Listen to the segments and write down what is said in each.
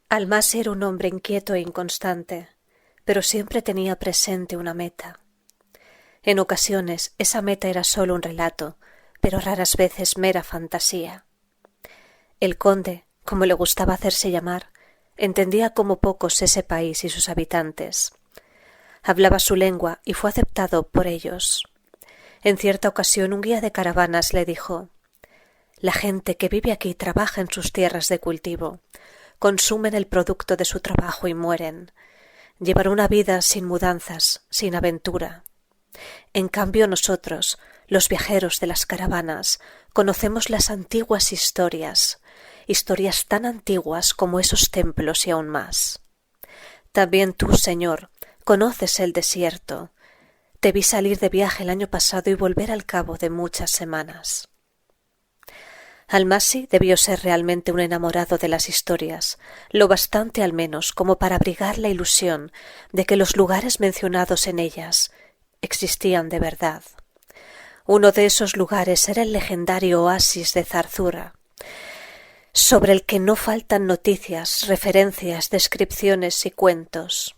Almasi era un hombre inquieto e inconstante, pero siempre tenía presente una meta. En ocasiones esa meta era solo un relato, pero raras veces mera fantasía. El conde, como le gustaba hacerse llamar, entendía como pocos ese país y sus habitantes. Hablaba su lengua y fue aceptado por ellos. En cierta ocasión un guía de caravanas le dijo: «La gente que vive aquí trabaja en sus tierras de cultivo, consumen el producto de su trabajo y mueren. Llevan una vida sin mudanzas, sin aventura. En cambio nosotros, los viajeros de las caravanas, conocemos las antiguas historias, historias tan antiguas como esos templos y aún más. También tú, Señor, conoces el desierto. Te vi salir de viaje el año pasado y volver al cabo de muchas semanas». Almasi debió ser realmente un enamorado de las historias, lo bastante al menos como para abrigar la ilusión de que los lugares mencionados en ellas existían de verdad. Uno de esos lugares era el legendario oasis de Zarzura, sobre el que no faltan noticias, referencias, descripciones y cuentos.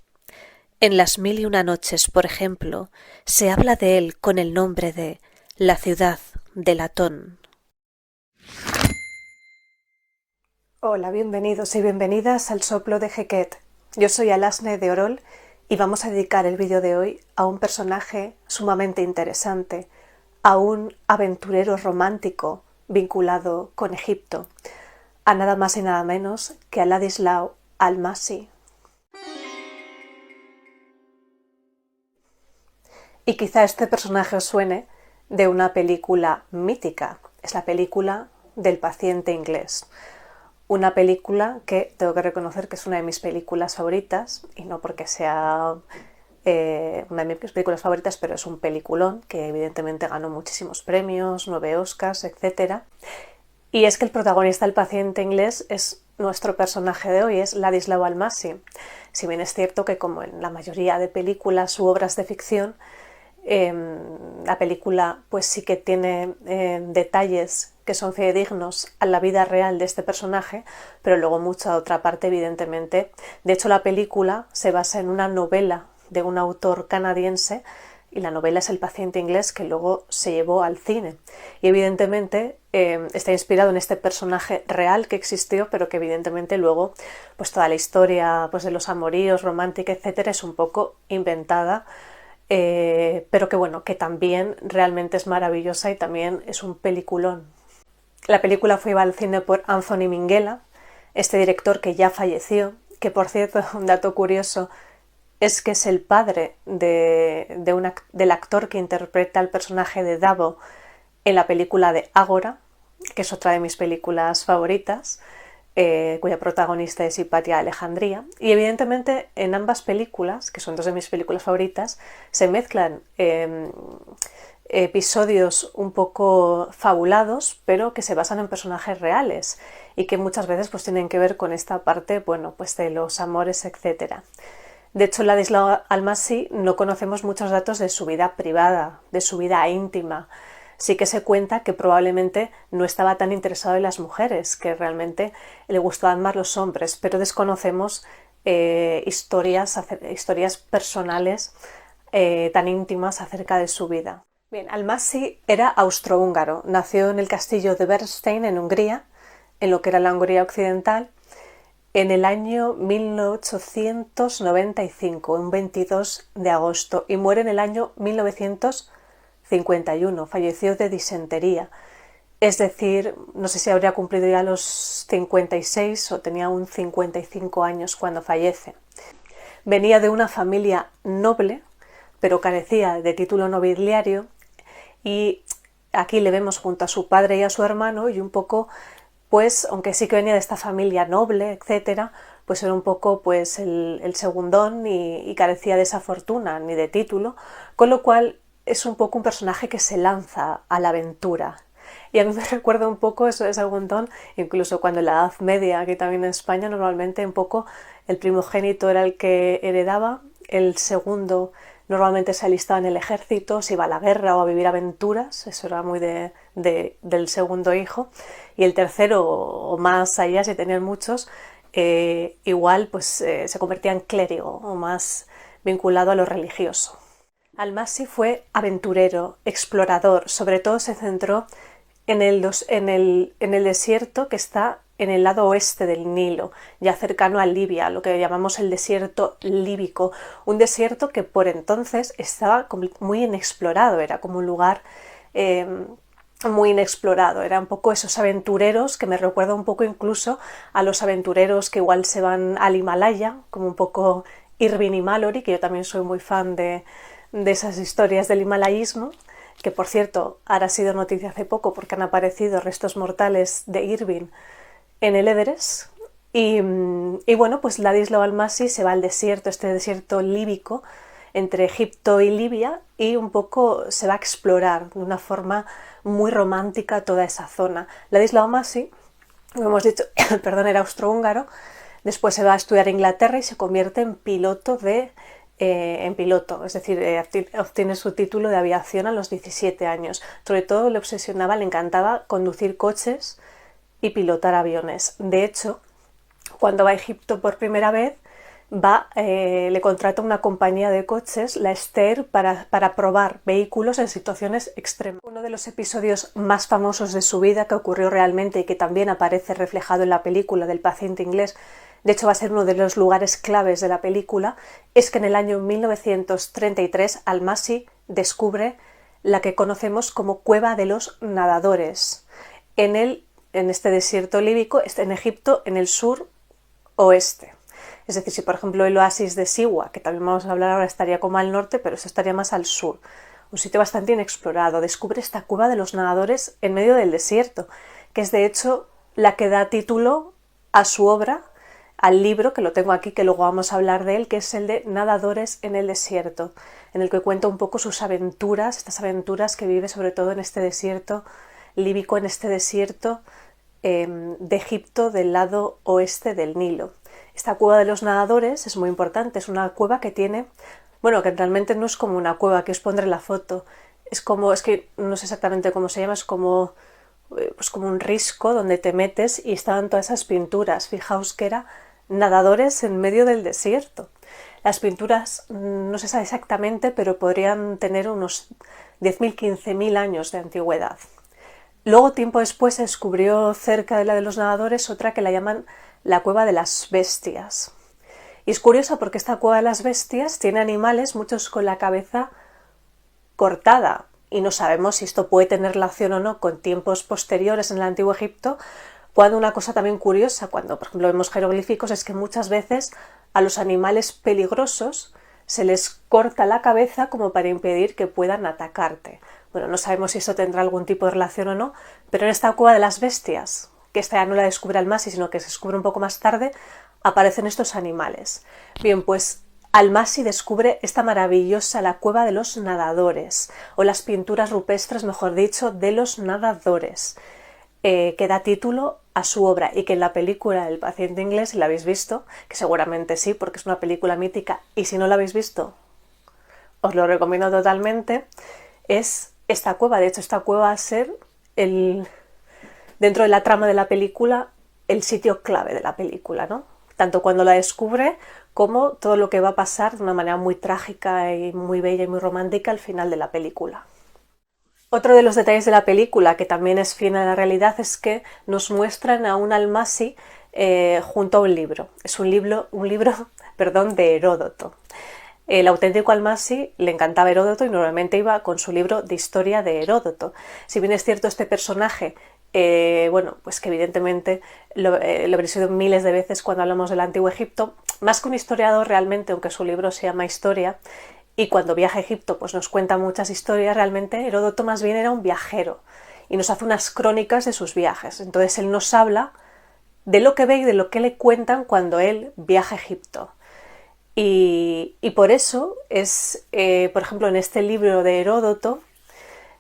En las 1001 noches, por ejemplo, se habla de él con el nombre de la ciudad de latón. Hola, bienvenidos y bienvenidas al Soplo de Heket. Yo soy Alasne de Orol y vamos a dedicar el vídeo de hoy a un personaje sumamente interesante, a un aventurero romántico vinculado con Egipto, a nada más y nada menos que a Ladislao Almasi. Y quizá este personaje os suene de una película mítica, es la película del paciente inglés. Una película que tengo que reconocer que es una de mis películas favoritas, y no porque sea una de mis películas favoritas, pero es un peliculón que evidentemente ganó muchísimos premios, 9 Oscars, etc. Y es que el protagonista del paciente inglés es nuestro personaje de hoy, es Ladislao Almasi. Si bien es cierto que, como en la mayoría de películas u obras de ficción, la película pues sí que tiene detalles que son fidedignos a la vida real de este personaje, pero luego mucha otra parte, evidentemente. De hecho, la película se basa en una novela de un autor canadiense, y la novela es El paciente inglés, que luego se llevó al cine. Y evidentemente está inspirado en este personaje real que existió, pero que evidentemente luego pues toda la historia pues de los amoríos, romántica, etcétera, es un poco inventada. Pero que bueno, que también realmente es maravillosa y también es un peliculón. La película fue llevada al cine por Anthony Minghella, este director que ya falleció, que por cierto, un dato curioso, es que es el padre del actor que interpreta el personaje de Davo en la película de Ágora, que es otra de mis películas favoritas, cuya protagonista es Hipatia Alejandría. Y evidentemente en ambas películas, que son dos de mis películas favoritas, se mezclan episodios un poco fabulados, pero que se basan en personajes reales y que muchas veces pues tienen que ver con esta parte, bueno, pues de los amores, etc. De hecho, Ladislao Almasi no conocemos muchos datos de su vida privada, de su vida íntima. Sí que se cuenta que probablemente no estaba tan interesado en las mujeres, que realmente le gustaban más los hombres, pero desconocemos historias personales tan íntimas acerca de su vida. Bien, Almasi era austrohúngaro, nació en el castillo de Bernstein, en Hungría, en lo que era la Hungría occidental, en el año 1895, un 22 de agosto, y muere en el año 1951, falleció de disentería. Es decir, no sé si habría cumplido ya los 56 o tenía aún 55 años cuando fallece. Venía de una familia noble, pero carecía de título nobiliario, y aquí le vemos junto a su padre y a su hermano, y un poco, pues, aunque sí que venía de esta familia noble, etcétera, pues era un poco pues el segundón y carecía de esa fortuna ni de título, con lo cual es un poco un personaje que se lanza a la aventura. Y a mí me recuerda un poco eso de segundón, incluso cuando en la Edad Media, aquí también en España, normalmente un poco el primogénito era el que heredaba, el segundo normalmente se alistaba en el ejército, se iba a la guerra o a vivir aventuras, eso era muy del segundo hijo, y el tercero, o más allá si tenían muchos, igual pues se convertía en clérigo o más vinculado a lo religioso. Al-Masih fue aventurero, explorador, sobre todo se centró en el desierto que está en el lado oeste del Nilo, ya cercano a Libia, lo que llamamos el desierto líbico, un desierto que por entonces estaba muy inexplorado, era como un lugar muy inexplorado, era un poco esos aventureros que me recuerda un poco incluso a los aventureros que igual se van al Himalaya, como un poco Irving y Mallory, que yo también soy muy fan de esas historias del himalayismo, que por cierto ahora ha sido noticia hace poco porque han aparecido restos mortales de Irving en el Everest. Y bueno, pues Ladislau Al-Masih se va al desierto, este desierto líbico entre Egipto y Libia, y un poco se va a explorar de una forma muy romántica toda esa zona. Ladislau Al-Masih, como hemos dicho, perdón, era austrohúngaro, después se va a estudiar a Inglaterra y se convierte en piloto, es decir, obtiene su título de aviación a los 17 años. Sobre todo le obsesionaba, le encantaba conducir coches y pilotar aviones. De hecho, cuando va a Egipto por primera vez, le contrata una compañía de coches, la Ester, para probar vehículos en situaciones extremas. Uno de los episodios más famosos de su vida, que ocurrió realmente y que también aparece reflejado en la película del paciente inglés, de hecho va a ser uno de los lugares claves de la película, es que en el año 1933 Al-Masih descubre la que conocemos como Cueva de los Nadadores, en este desierto líbico, en Egipto, en el sur oeste. Es decir, si por ejemplo el oasis de Siwa, que también vamos a hablar ahora, estaría como al norte, pero eso estaría más al sur. Un sitio bastante inexplorado. Descubre esta Cueva de los Nadadores en medio del desierto, que es de hecho la que da título a su obra, al libro, que lo tengo aquí, que luego vamos a hablar de él, que es el de Nadadores en el desierto, en el que cuenta un poco sus aventuras, estas aventuras que vive sobre todo en este desierto líbico, en este desierto de Egipto del lado oeste del Nilo. Esta Cueva de los Nadadores es muy importante, es una cueva que tiene, bueno, que realmente no es como una cueva, que os pondré la foto, es que no sé exactamente cómo se llama, es como, pues como un risco donde te metes y estaban todas esas pinturas. Fijaos que era nadadores en medio del desierto. Las pinturas no se sabe exactamente, pero podrían tener unos 10.000, 15.000 años de antigüedad. Luego, tiempo después, se descubrió cerca de la de los nadadores otra que la llaman la Cueva de las Bestias. Y es curiosa porque esta Cueva de las Bestias tiene animales, muchos con la cabeza cortada, y no sabemos si esto puede tener relación o no con tiempos posteriores en el Antiguo Egipto, cuando una cosa también curiosa, cuando por ejemplo vemos jeroglíficos, es que muchas veces a los animales peligrosos se les corta la cabeza como para impedir que puedan atacarte. Bueno, no sabemos si eso tendrá algún tipo de relación o no, pero en esta Cueva de las Bestias, que esta ya no la descubre Al-Masih, sino que se descubre un poco más tarde, aparecen estos animales. Bien, pues Al-Masih descubre esta maravillosa, la Cueva de los Nadadores, o las pinturas rupestres, mejor dicho, de los nadadores, que da título a su obra, y que en la película El paciente inglés, si la habéis visto, que seguramente sí, porque es una película mítica, y si no la habéis visto, os lo recomiendo totalmente, es esta cueva. De hecho, esta cueva va a ser, dentro de la trama de la película, el sitio clave de la película, ¿no? Tanto cuando la descubre como todo lo que va a pasar de una manera muy trágica y muy bella y muy romántica al final de la película. Otro de los detalles de la película, que también es fiel a la realidad, es que nos muestran a un Al-Masih junto a un libro. Es un libro de Heródoto. El auténtico Al-Masih le encantaba Heródoto y normalmente iba con su libro de historia de Heródoto. Si bien es cierto, este personaje, pues que evidentemente lo habréis oído miles de veces cuando hablamos del Antiguo Egipto, más que un historiador realmente, aunque su libro se llama Historia, y cuando viaja a Egipto pues nos cuenta muchas historias, realmente Heródoto más bien era un viajero y nos hace unas crónicas de sus viajes. Entonces él nos habla de lo que ve y de lo que le cuentan cuando él viaja a Egipto. Y por eso es, por ejemplo, en este libro de Heródoto,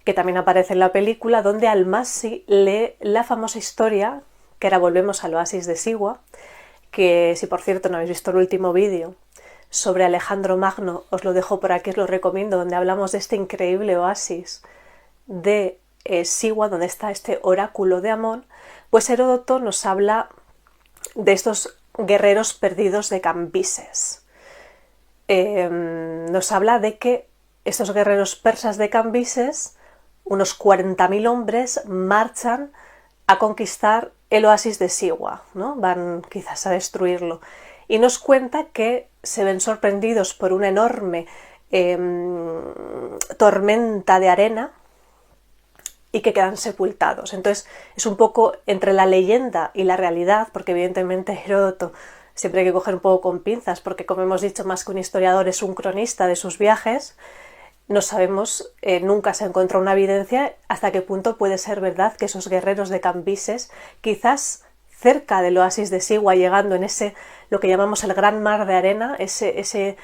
que también aparece en la película, donde Al-Masih lee la famosa historia, que ahora volvemos al oasis de Siwa, que si por cierto no habéis visto el último vídeo sobre Alejandro Magno, os lo dejo por aquí, os lo recomiendo, donde hablamos de este increíble oasis de Siwa, donde está este oráculo de Amón. Pues Heródoto nos habla de estos guerreros perdidos de Cambises. Nos habla de que estos guerreros persas de Cambises, unos 40.000 hombres, marchan a conquistar el oasis de Siwa, ¿no? Van quizás a destruirlo. Y nos cuenta que se ven sorprendidos por una enorme tormenta de arena y que quedan sepultados. Entonces es un poco entre la leyenda y la realidad, porque evidentemente Heródoto siempre hay que coger un poco con pinzas, porque como hemos dicho, más que un historiador es un cronista de sus viajes. No sabemos, nunca se encontró una evidencia hasta qué punto puede ser verdad que esos guerreros de Cambises, quizás cerca del oasis de Siwa, llegando en ese, lo que llamamos el gran mar de arena, ese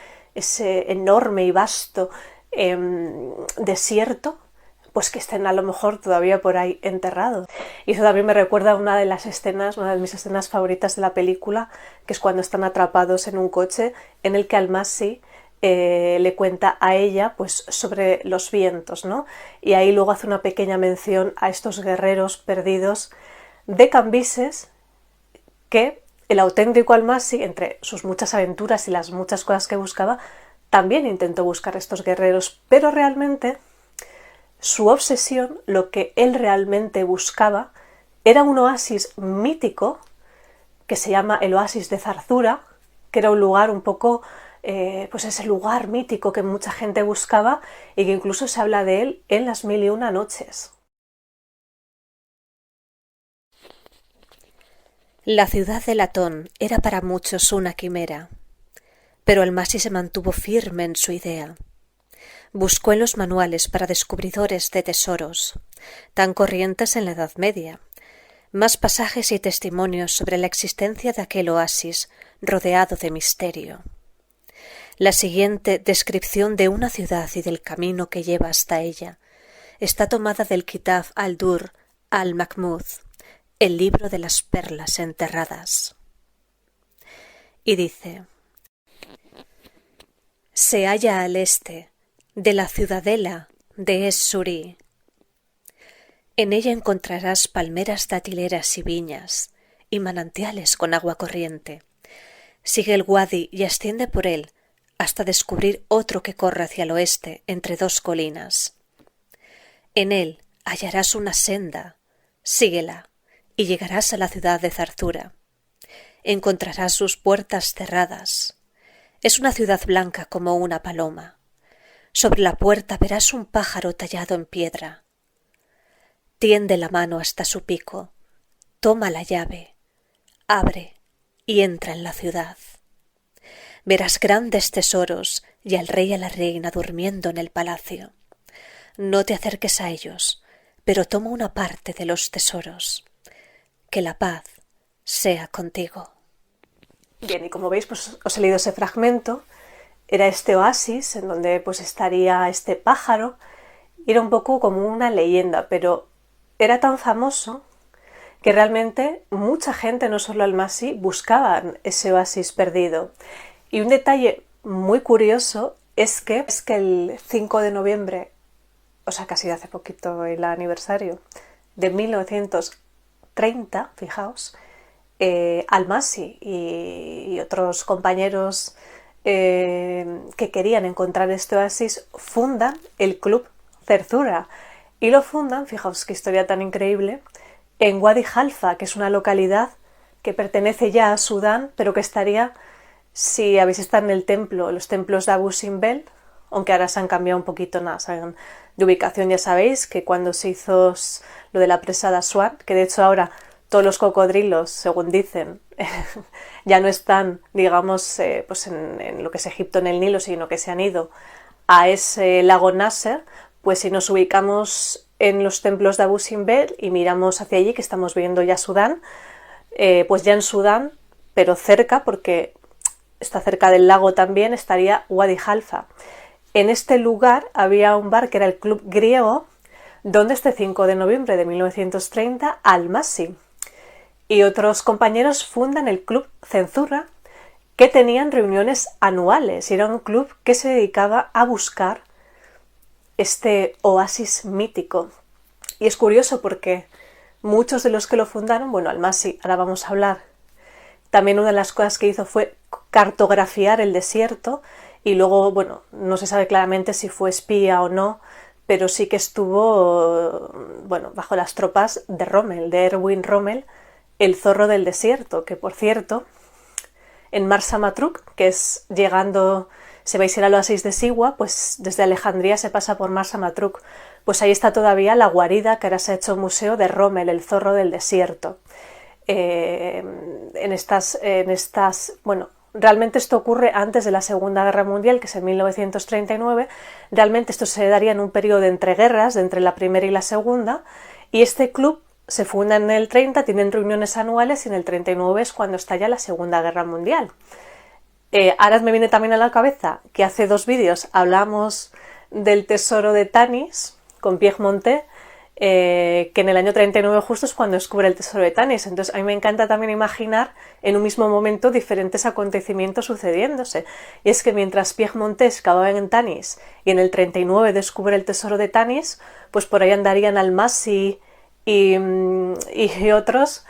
enorme y vasto desierto, pues que estén a lo mejor todavía por ahí enterrados. Y eso también me recuerda a una de las escenas, una de mis escenas favoritas de la película, que es cuando están atrapados en un coche en el que Almasi le cuenta a ella pues sobre los vientos, ¿no? Y ahí luego hace una pequeña mención a estos guerreros perdidos de Cambises, que el auténtico Almasi, entre sus muchas aventuras y las muchas cosas que buscaba, también intentó buscar estos guerreros, pero realmente su obsesión, lo que él realmente buscaba, era un oasis mítico que se llama el oasis de Zarzura, que era un lugar un poco, pues ese lugar mítico que mucha gente buscaba y que incluso se habla de él en las 1001 noches. La ciudad de Latón era para muchos una quimera, pero Almasi se mantuvo firme en su idea. Buscó en los manuales para descubridores de tesoros, tan corrientes en la Edad Media, más pasajes y testimonios sobre la existencia de aquel oasis rodeado de misterio. La siguiente descripción de una ciudad y del camino que lleva hasta ella está tomada del Kitab al-Dur al-Mahmud, el libro de las perlas enterradas. Y dice: se halla al este de la ciudadela de Es-Suri. En ella encontrarás palmeras datileras y viñas, y manantiales con agua corriente. Sigue el wadi y asciende por él hasta descubrir otro que corre hacia el oeste entre dos colinas. En él hallarás una senda, síguela, y llegarás a la ciudad de Zarzura. Encontrarás sus puertas cerradas. Es una ciudad blanca como una paloma. Sobre la puerta verás un pájaro tallado en piedra. Tiende la mano hasta su pico, toma la llave, abre y entra en la ciudad. Verás grandes tesoros y al rey y a la reina durmiendo en el palacio. No te acerques a ellos, pero toma una parte de los tesoros. Que la paz sea contigo. Bien, y como veis, pues os he leído ese fragmento. Era este oasis en donde pues estaría este pájaro. Y era un poco como una leyenda, pero era tan famoso que realmente mucha gente, no solo Almasi, buscaban ese oasis perdido. Y un detalle muy curioso es que el 5 de noviembre, o sea, casi hace poquito el aniversario, de 1930, fijaos, Almasi y otros compañeros que querían encontrar este oasis fundan el Club Zarzura y lo fundan, fijaos qué historia tan increíble, en Wadi Halfa, que es una localidad que pertenece ya a Sudán, pero que estaría, si habéis estado en el templo, los templos de Abu Simbel, aunque ahora se han cambiado un poquito más de ubicación, ya sabéis que cuando se hizo lo de la presa de Aswan, que de hecho ahora todos los cocodrilos, según dicen, ya no están, digamos, pues en lo que es Egipto, en el Nilo, sino que se han ido a ese lago Nasser. Pues si nos ubicamos en los templos de Abu Simbel y miramos hacia allí, que estamos viendo ya Sudán, pues ya en Sudán, pero cerca, porque está cerca del lago también, estaría Wadi Halfa. En este lugar había un bar que era el Club Griego, donde este 5 de noviembre de 1930 Almasi y otros compañeros fundan el Club Zarzura, que tenían reuniones anuales y era un club que se dedicaba a buscar este oasis mítico. Y es curioso porque muchos de los que lo fundaron, bueno, Almasi, ahora vamos a hablar, También una de las cosas que hizo fue cartografiar el desierto y luego, bueno, no se sabe claramente si fue espía o no, pero sí que estuvo, bueno, bajo las tropas de Rommel, de Erwin Rommel, el zorro del desierto, que por cierto, en Marsa Matruh, que es llegando, se vais a ir al oasis de Siwa, pues desde Alejandría se pasa por Marsa Matruh, pues ahí está todavía la guarida que ahora se ha hecho museo de Rommel, el zorro del desierto. Bueno, realmente esto ocurre antes de la Segunda Guerra Mundial, que es en 1939. Realmente esto se daría en un periodo de entreguerras, de entre la Primera y la Segunda, y este club se funda en el 30, tienen reuniones anuales y en el 39 es cuando estalla la Segunda Guerra Mundial. Ahora me viene también a la cabeza que hace 2 vídeos hablamos del tesoro de Tanis con Pierre Montet, que en el año 39 justo es cuando descubre el tesoro de Tanis. Entonces a mí me encanta también imaginar en un mismo momento diferentes acontecimientos sucediéndose. Y es que mientras Pierre Montet excavaba en Tanis y en el 39 descubre el tesoro de Tanis, pues por ahí andarían Almasi y otros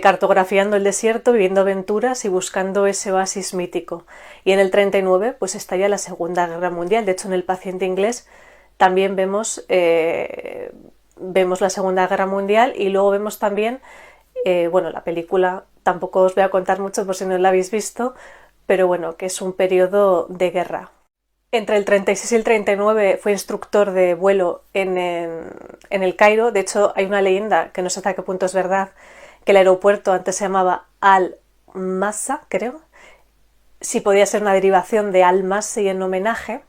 cartografiando el desierto, viviendo aventuras y buscando ese oasis mítico. Y en el 39 pues estalla la Segunda Guerra Mundial. De hecho, en El paciente inglés también vemos la Segunda Guerra Mundial y luego vemos también, bueno, la película tampoco os voy a contar mucho por si no la habéis visto, pero bueno, que es un periodo de guerra. Entre el 36 y el 39 fue instructor de vuelo en el Cairo. De hecho, hay una leyenda, que no sé hasta qué punto es verdad, que el aeropuerto antes se llamaba Al-Massa, creo. Sí, podía ser una derivación de Al-Masi en homenaje.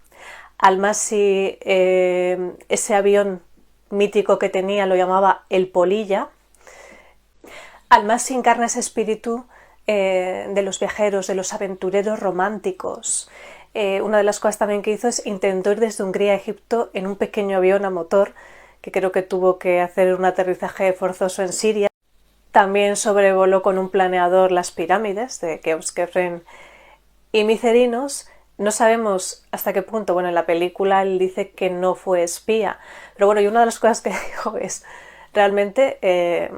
Al-Masi, ese avión mítico que tenía, lo llamaba el Polilla. Al-Masi encarna ese espíritu de los viajeros, de los aventureros románticos. Una de las cosas también que hizo es intentó ir desde Hungría a Egipto en un pequeño avión a motor, que creo que tuvo que hacer un aterrizaje forzoso en Siria. También sobrevoló con un planeador las pirámides de Keops, Kefren y Micerinos. No sabemos hasta qué punto, bueno, en la película él dice que no fue espía, pero bueno, y una de las cosas que dijo es, realmente,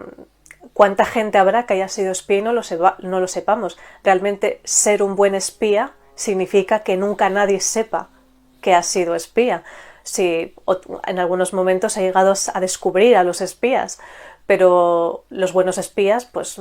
¿cuánta gente habrá que haya sido espía y no lo sepamos? Realmente ser un buen espía significa que nunca nadie sepa que has sido espía. Sí, en algunos momentos ha llegado a descubrir a los espías, pero los buenos espías, pues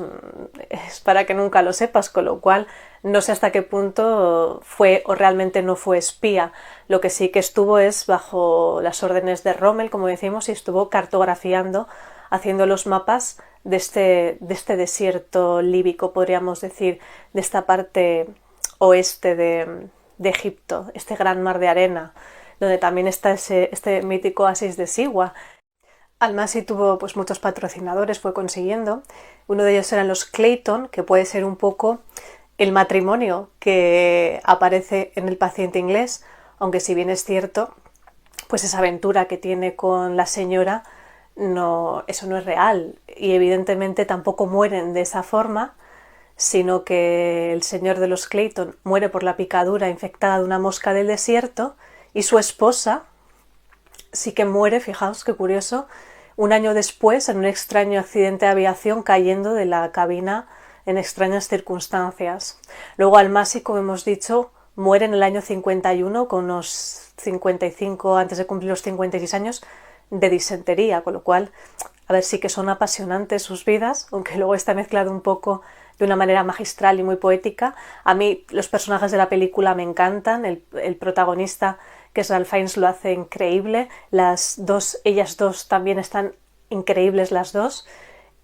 es para que nunca lo sepas, con lo cual no sé hasta qué punto fue o realmente no fue espía. Lo que sí que estuvo es bajo las órdenes de Rommel, como decimos, y estuvo cartografiando, haciendo los mapas de este desierto líbico, podríamos decir, de esta parte oeste de Egipto, este gran mar de arena, donde también está este mítico oasis de Siwa. Almasi tuvo pues muchos patrocinadores, fue consiguiendo. Uno de ellos eran los Clayton, que puede ser un poco el matrimonio que aparece en El paciente inglés, aunque si bien es cierto, pues esa aventura que tiene con la señora, no, eso no es real. Y evidentemente tampoco mueren de esa forma, sino que el señor de los Clayton muere por la picadura infectada de una mosca del desierto y su esposa sí que muere, fijaos qué curioso, un año después en un extraño accidente de aviación cayendo de la cabina en extrañas circunstancias. Luego Almasi, como hemos dicho, muere en el año 51 con unos 55, antes de cumplir los 56 años, de disentería, con lo cual, a ver, sí que son apasionantes sus vidas, aunque luego está mezclado un poco de una manera magistral y muy poética. A mí los personajes de la película me encantan, el protagonista, que es Ralph Fiennes, lo hace increíble, ellas dos también están increíbles las dos,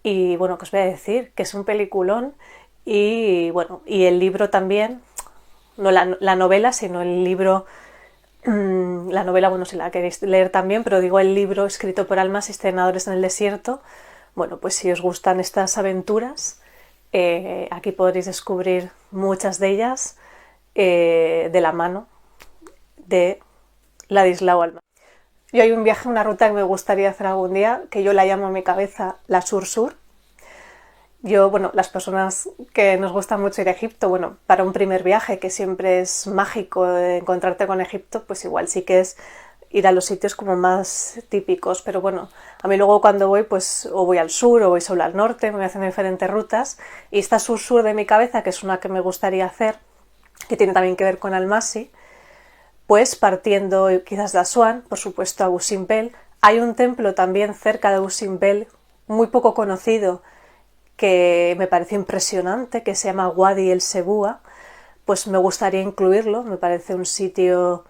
y bueno, que os voy a decir, que es un peliculón, y bueno, y el libro también, no la novela, sino el libro, la novela, bueno, si la queréis leer también, pero digo el libro escrito por Almas y Cenadores en el desierto. Bueno, pues si os gustan estas aventuras, aquí podréis descubrir muchas de ellas de la mano de Ladislao Almasi. Yo hay un viaje, una ruta que me gustaría hacer algún día, que yo la llamo en mi cabeza la Sur-Sur. Yo, bueno, las personas que nos gusta mucho ir a Egipto, bueno, para un primer viaje que siempre es mágico encontrarte con Egipto, pues igual sí que es ir a los sitios como más típicos, pero bueno, a mí luego cuando voy, pues o voy al sur o voy solo al norte, me voy haciendo diferentes rutas, y esta sur-sur de mi cabeza, que es una que me gustaría hacer, que tiene también que ver con Almasi, pues partiendo quizás de Asuán, por supuesto a Usimbel. Hay un templo también cerca de Usimbel, muy poco conocido, que me parece impresionante, que se llama Wadi el Sebúa, pues me gustaría incluirlo, me parece un sitio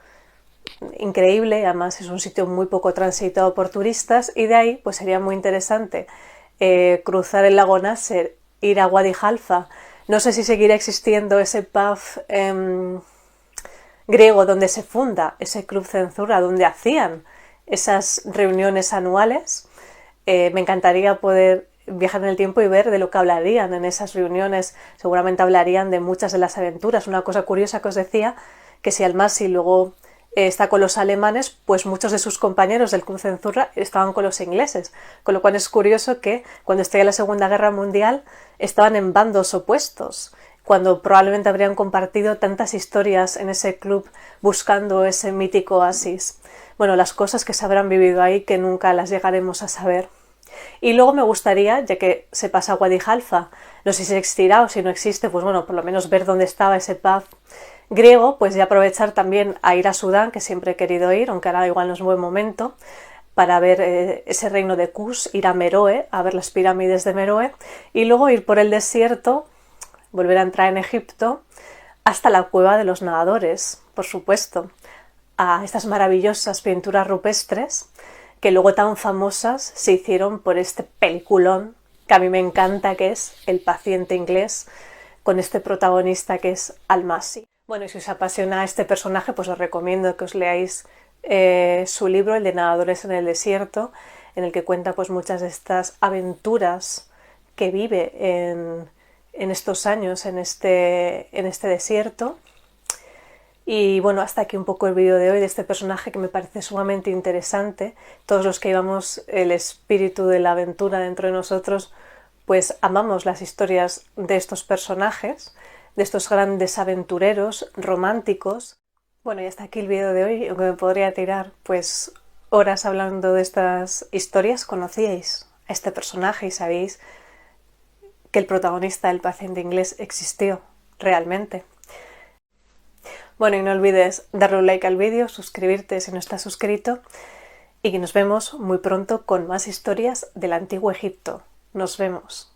increíble, además es un sitio muy poco transitado por turistas, y de ahí pues sería muy interesante cruzar el lago Nasser, ir a Wadi Halfa. No sé si seguirá existiendo ese pub griego donde se funda ese club Cenzura, donde hacían esas reuniones anuales. Me encantaría poder viajar en el tiempo y ver de lo que hablarían en esas reuniones. Seguramente hablarían de muchas de las aventuras. Una cosa curiosa que os decía, que si Almasi luego está con los alemanes, pues muchos de sus compañeros del Club Cenzurra estaban con los ingleses, con lo cual es curioso que cuando estalla la Segunda Guerra Mundial estaban en bandos opuestos, cuando probablemente habrían compartido tantas historias en ese club buscando ese mítico oasis. Bueno, las cosas que se habrán vivido ahí que nunca las llegaremos a saber. Y luego me gustaría, ya que se pasa a Wadi Halfa, no sé si existirá o si no existe, pues bueno, por lo menos ver dónde estaba ese pub griego, pues ya aprovechar también a ir a Sudán, que siempre he querido ir, aunque ahora igual no es buen momento, para ver ese reino de Kush, ir a Meroe, a ver las pirámides de Meroe, y luego ir por el desierto, volver a entrar en Egipto, hasta la cueva de los nadadores, por supuesto, a estas maravillosas pinturas rupestres que luego tan famosas se hicieron por este peliculón que a mí me encanta, que es El paciente inglés, con este protagonista que es Almasi. Bueno, y si os apasiona este personaje, pues os recomiendo que os leáis su libro, El de Nadadores en el Desierto, en el que cuenta pues muchas de estas aventuras que vive en estos años en este desierto. Y bueno, hasta aquí un poco el vídeo de hoy de este personaje que me parece sumamente interesante. Todos los que llevamos el espíritu de la aventura dentro de nosotros, pues amamos las historias de estos personajes, de estos grandes aventureros románticos. Bueno, y hasta aquí el vídeo de hoy, aunque me podría tirar pues horas hablando de estas historias. Conocíais a este personaje y sabéis que el protagonista del paciente inglés existió realmente. Bueno, y no olvides darle un like al vídeo, suscribirte si no estás suscrito, y que nos vemos muy pronto con más historias del Antiguo Egipto. Nos vemos.